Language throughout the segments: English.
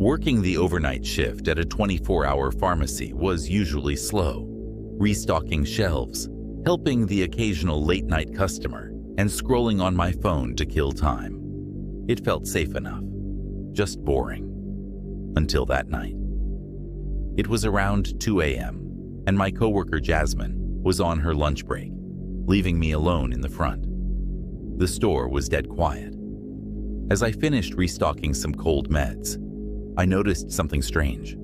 Working the overnight shift at a 24-hour pharmacy was usually slow, restocking shelves, helping the occasional late-night customer, and scrolling on my phone to kill time. It felt safe enough, just boring. Until that night. It was around 2 a.m., and my coworker Jasmine was on her lunch break, leaving me alone in the front. The store was dead quiet. As I finished restocking some cold meds, I noticed something strange.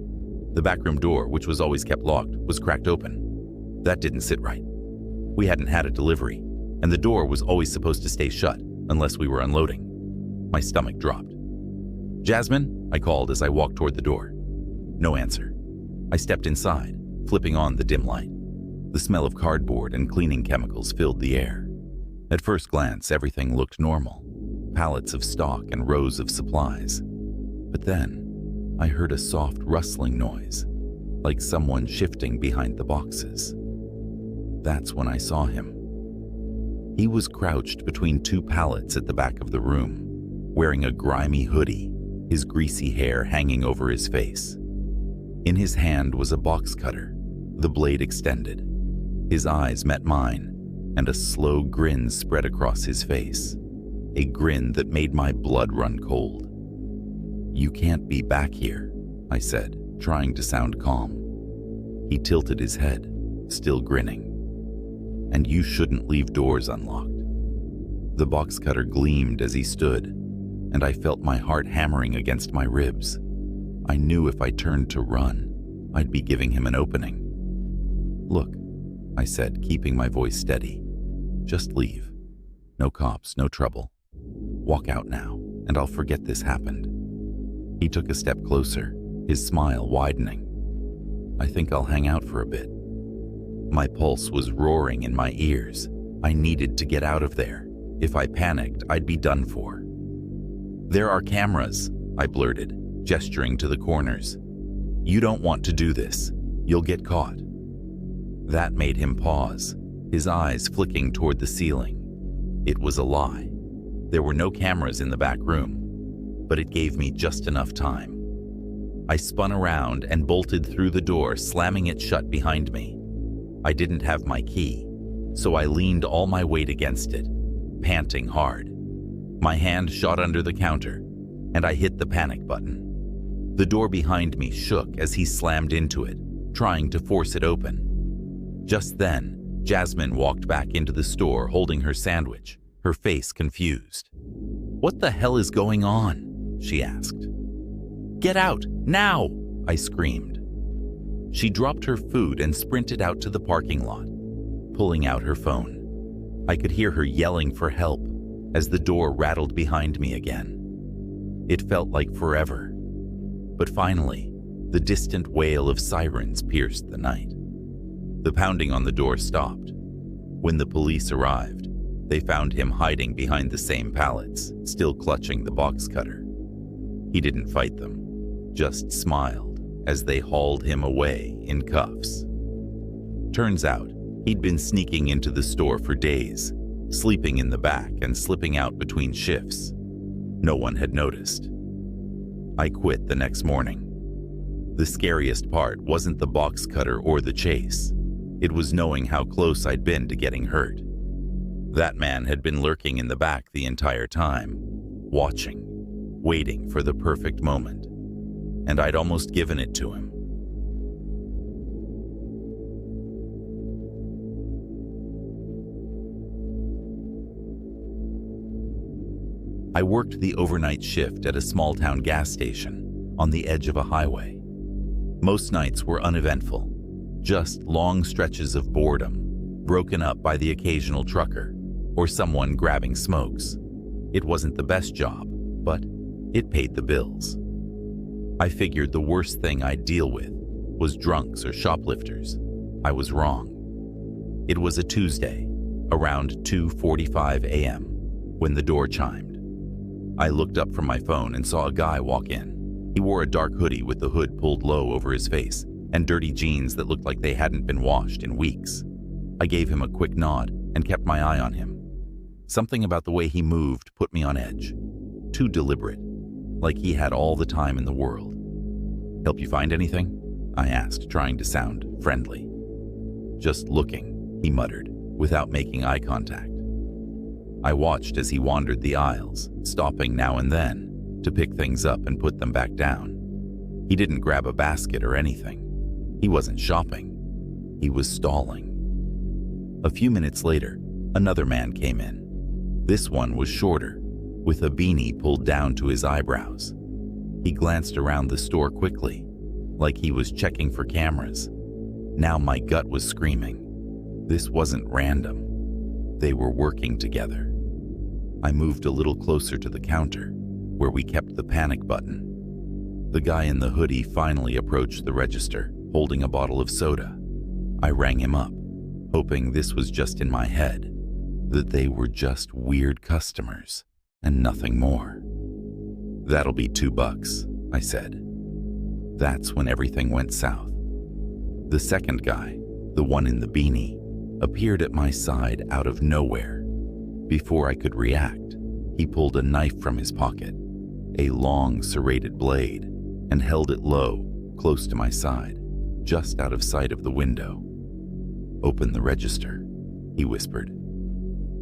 The backroom door, which was always kept locked, was cracked open. That didn't sit right. We hadn't had a delivery, and the door was always supposed to stay shut unless we were unloading. My stomach dropped. "Jasmine?" I called as I walked toward the door. No answer. I stepped inside, flipping on the dim light. The smell of cardboard and cleaning chemicals filled the air. At first glance, everything looked normal. Pallets of stock and rows of supplies. But then, I heard a soft rustling noise, like someone shifting behind the boxes. That's when I saw him. He was crouched between two pallets at the back of the room, wearing a grimy hoodie, his greasy hair hanging over his face. In his hand was a box cutter, the blade extended. His eyes met mine, and a slow grin spread across his face, a grin that made my blood run cold. "You can't be back here," I said, trying to sound calm. He tilted his head, still grinning. "And you shouldn't leave doors unlocked." The box cutter gleamed as he stood, and I felt my heart hammering against my ribs. I knew if I turned to run, I'd be giving him an opening. "Look," I said, keeping my voice steady. "Just leave. No cops, no trouble. Walk out now, and I'll forget this happened." He took a step closer, his smile widening. "I think I'll hang out for a bit." My pulse was roaring in my ears. I needed to get out of there. If I panicked, I'd be done for. "There are cameras," I blurted, gesturing to the corners. "You don't want to do this. You'll get caught." That made him pause, his eyes flicking toward the ceiling. It was a lie. There were no cameras in the back room, but it gave me just enough time. I spun around and bolted through the door, slamming it shut behind me. I didn't have my key, so I leaned all my weight against it, panting hard. My hand shot under the counter, and I hit the panic button. The door behind me shook as he slammed into it, trying to force it open. Just then, Jasmine walked back into the store holding her sandwich, her face confused. "What the hell is going on?" she asked. "Get out, now!" I screamed. She dropped her food and sprinted out to the parking lot, pulling out her phone. I could hear her yelling for help as the door rattled behind me again. It felt like forever. But finally, the distant wail of sirens pierced the night. The pounding on the door stopped. When the police arrived, they found him hiding behind the same pallets, still clutching the box cutter. He didn't fight them, just smiled as they hauled him away in cuffs. Turns out, he'd been sneaking into the store for days, sleeping in the back and slipping out between shifts. No one had noticed. I quit the next morning. The scariest part wasn't the box cutter or the chase. It was knowing how close I'd been to getting hurt. That man had been lurking in the back the entire time, watching, waiting for the perfect moment. And I'd almost given it to him. I worked the overnight shift at a small-town gas station on the edge of a highway. Most nights were uneventful, just long stretches of boredom, broken up by the occasional trucker or someone grabbing smokes. It wasn't the best job, but it paid the bills. I figured the worst thing I'd deal with was drunks or shoplifters. I was wrong. It was a Tuesday, around 2:45 a.m., when the door chimed. I looked up from my phone and saw a guy walk in. He wore a dark hoodie with the hood pulled low over his face and dirty jeans that looked like they hadn't been washed in weeks. I gave him a quick nod and kept my eye on him. Something about the way he moved put me on edge. Too deliberate, like he had all the time in the world. "Help you find anything?" I asked, trying to sound friendly. "Just looking," he muttered, without making eye contact. I watched as he wandered the aisles, stopping now and then to pick things up and put them back down. He didn't grab a basket or anything. He wasn't shopping. He was stalling. A few minutes later, another man came in. This one was shorter, with a beanie pulled down to his eyebrows. He glanced around the store quickly, like he was checking for cameras. Now my gut was screaming. This wasn't random. They were working together. I moved a little closer to the counter, where we kept the panic button. The guy in the hoodie finally approached the register, holding a bottle of soda. I rang him up, hoping this was just in my head, that they were just weird customers and nothing more. "That'll be $2, I said. That's when everything went south. The second guy, the one in the beanie, appeared at my side out of nowhere. Before I could react, he pulled a knife from his pocket, a long serrated blade, and held it low, close to my side, just out of sight of the window. "Open the register," he whispered.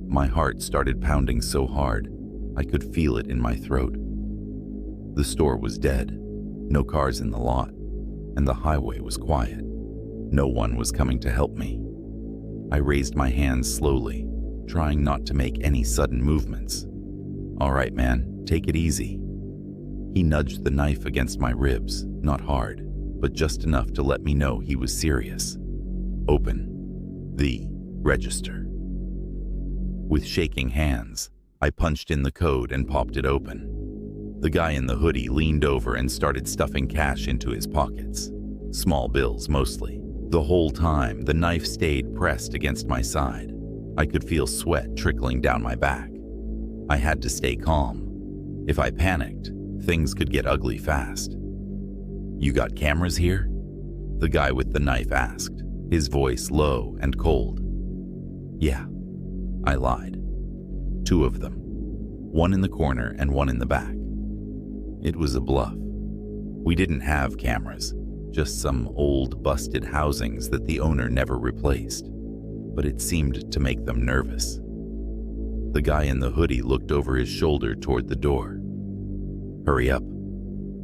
My heart started pounding so hard, I could feel it in my throat. The store was dead, no cars in the lot, and the highway was quiet. No one was coming to help me. I raised my hands slowly, trying not to make any sudden movements. "All right, man, take it easy." He nudged the knife against my ribs, not hard, but just enough to let me know he was serious. "Open the register." With shaking hands, I punched in the code and popped it open. The guy in the hoodie leaned over and started stuffing cash into his pockets. Small bills mostly. The whole time, the knife stayed pressed against my side. I could feel sweat trickling down my back. I had to stay calm. If I panicked, things could get ugly fast. "You got cameras here?" the guy with the knife asked, his voice low and cold. "Yeah," I lied. "2 of them. One in the corner and one in the back." It was a bluff. We didn't have cameras, just some old busted housings that the owner never replaced, but it seemed to make them nervous. The guy in the hoodie looked over his shoulder toward the door. "Hurry up,"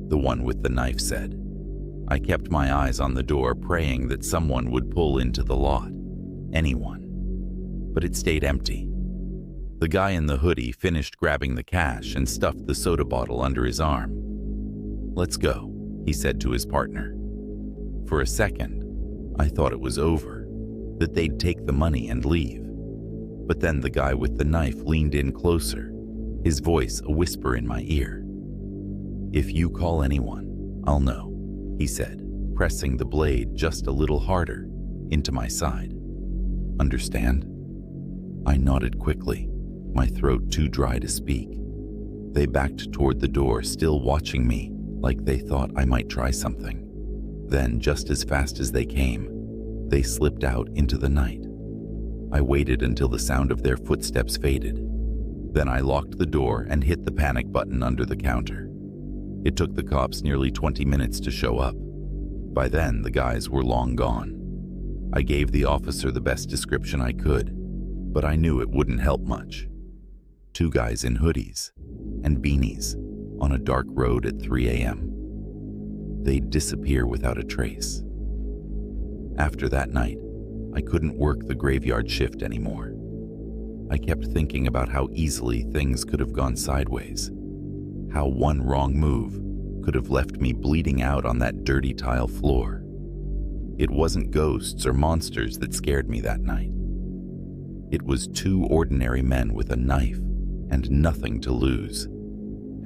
the one with the knife said. I kept my eyes on the door, praying that someone would pull into the lot. Anyone. But it stayed empty. The guy in the hoodie finished grabbing the cash and stuffed the soda bottle under his arm. "Let's go," he said to his partner. For a second, I thought it was over, that they'd take the money and leave. But then the guy with the knife leaned in closer, his voice a whisper in my ear. "If you call anyone, I'll know," he said, pressing the blade just a little harder into my side. "Understand?" I nodded quickly, my throat too dry to speak. They backed toward the door, still watching me, like they thought I might try something. Then, just as fast as they came, they slipped out into the night. I waited until the sound of their footsteps faded. Then I locked the door and hit the panic button under the counter. It took the cops nearly 20 minutes to show up. By then, the guys were long gone. I gave the officer the best description I could, but I knew it wouldn't help much. 2 guys in hoodies and beanies on a dark road at 3 a.m. They'd disappear without a trace. After that night, I couldn't work the graveyard shift anymore. I kept thinking about how easily things could have gone sideways, how one wrong move could have left me bleeding out on that dirty tile floor. It wasn't ghosts or monsters that scared me that night. It was 2 ordinary men with a knife and nothing to lose,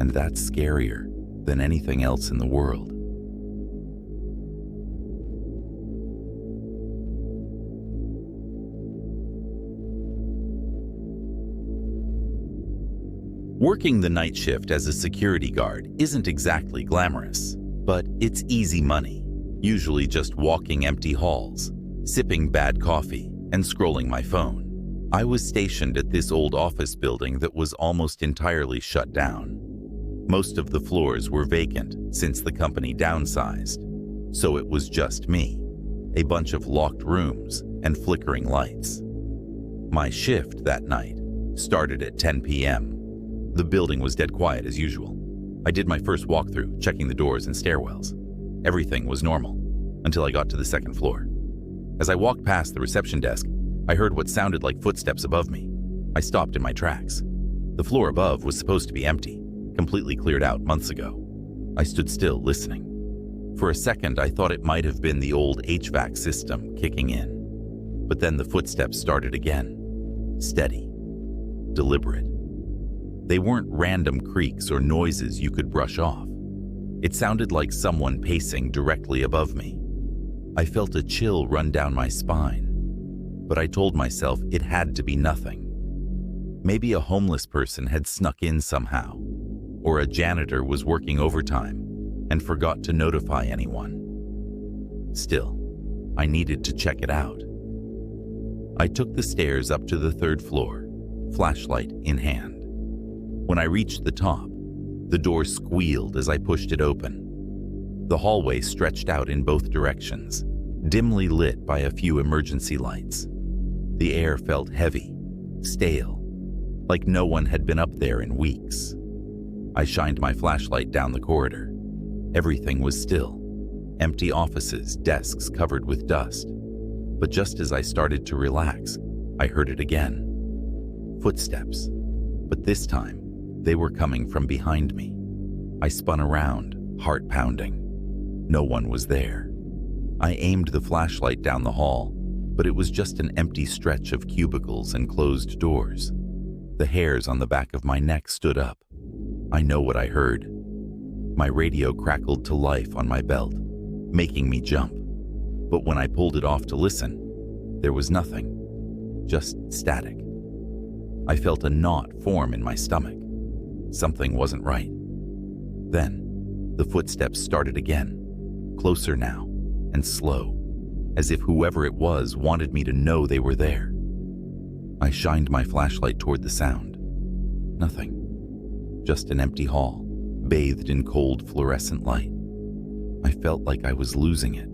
and that's scarier than anything else in the world. Working the night shift as a security guard isn't exactly glamorous, but it's easy money, usually just walking empty halls, sipping bad coffee, and scrolling my phone. I was stationed at this old office building that was almost entirely shut down. Most of the floors were vacant since the company downsized, so it was just me, a bunch of locked rooms and flickering lights. My shift that night started at 10 p.m. The building was dead quiet as usual. I did my first walkthrough, checking the doors and stairwells. Everything was normal until I got to the second floor. As I walked past the reception desk, I heard what sounded like footsteps above me. I stopped in my tracks. The floor above was supposed to be empty, completely cleared out months ago. I stood still, listening. For a second, I thought it might have been the old HVAC system kicking in. But then the footsteps started again. Steady. Deliberate. They weren't random creaks or noises you could brush off. It sounded like someone pacing directly above me. I felt a chill run down my spine, but I told myself it had to be nothing. Maybe a homeless person had snuck in somehow, or a janitor was working overtime and forgot to notify anyone. Still, I needed to check it out. I took the stairs up to the third floor, flashlight in hand. When I reached the top, the door squealed as I pushed it open. The hallway stretched out in both directions, dimly lit by a few emergency lights. The air felt heavy, stale, like no one had been up there in weeks. I shined my flashlight down the corridor. Everything was still. Empty offices, desks covered with dust. But just as I started to relax, I heard it again. Footsteps. But this time, they were coming from behind me. I spun around, heart pounding. No one was there. I aimed the flashlight down the hall, but it was just an empty stretch of cubicles and closed doors. The hairs on the back of my neck stood up. I know what I heard. My radio crackled to life on my belt, making me jump. But when I pulled it off to listen, there was nothing, just static. I felt a knot form in my stomach. Something wasn't right. Then, the footsteps started again, closer now, and slow, as if whoever it was wanted me to know they were there. I shined my flashlight toward the sound. Nothing. Just an empty hall, bathed in cold fluorescent light. I felt like I was losing it.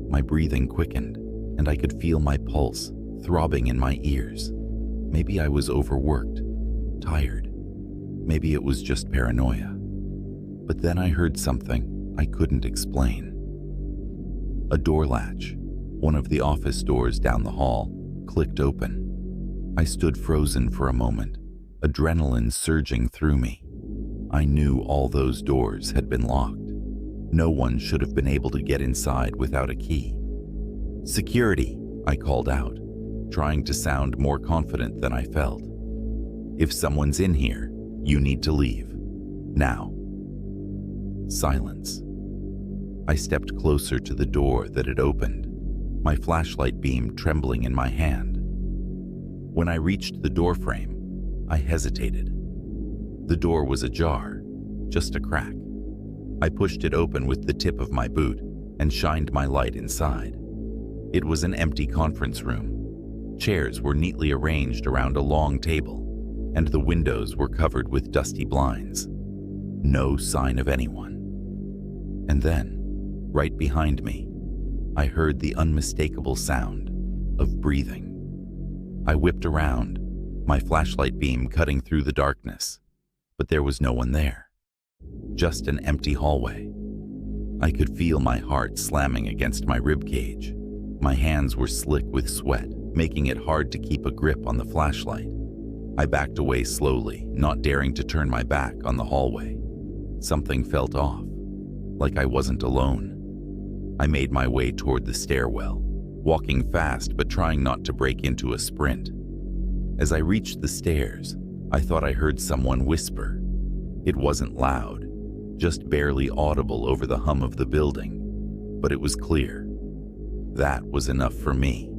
My breathing quickened, and I could feel my pulse throbbing in my ears. Maybe I was overworked, tired. Maybe it was just paranoia. But then I heard something I couldn't explain. A door latch, one of the office doors down the hall, clicked open. I stood frozen for a moment, adrenaline surging through me. I knew all those doors had been locked. No one should have been able to get inside without a key. "Security," I called out, trying to sound more confident than I felt. "If someone's in here, you need to leave. Now." Silence. I stepped closer to the door that had opened, my flashlight beam trembling in my hand. When I reached the doorframe, I hesitated. The door was ajar, just a crack. I pushed it open with the tip of my boot and shined my light inside. It was an empty conference room. Chairs were neatly arranged around a long table, and the windows were covered with dusty blinds. No sign of anyone. And then, right behind me, I heard the unmistakable sound of breathing. I whipped around, my flashlight beam cutting through the darkness, but there was no one there. Just an empty hallway. I could feel my heart slamming against my ribcage. My hands were slick with sweat, making it hard to keep a grip on the flashlight. I backed away slowly, not daring to turn my back on the hallway. Something felt off, like I wasn't alone. I made my way toward the stairwell, walking fast but trying not to break into a sprint. As I reached the stairs, I thought I heard someone whisper. It wasn't loud, just barely audible over the hum of the building, but it was clear. That was enough for me.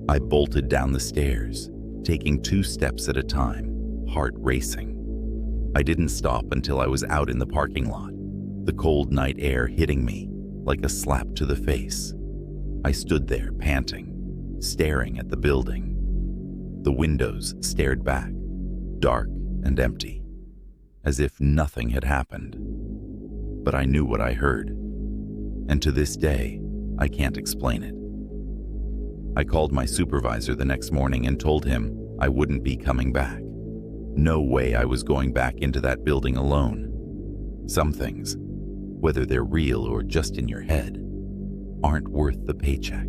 I bolted down the stairs, taking 2 steps at a time, heart racing. I didn't stop until I was out in the parking lot, the cold night air hitting me like a slap to the face. I stood there, panting, staring at the building. The windows stared back, dark and empty. as if nothing had happened. But I knew what I heard, and to this day, I can't explain it. I called my supervisor the next morning and told him I wouldn't be coming back. No way I was going back into that building alone. Some things, whether they're real or just in your head, aren't worth the paycheck.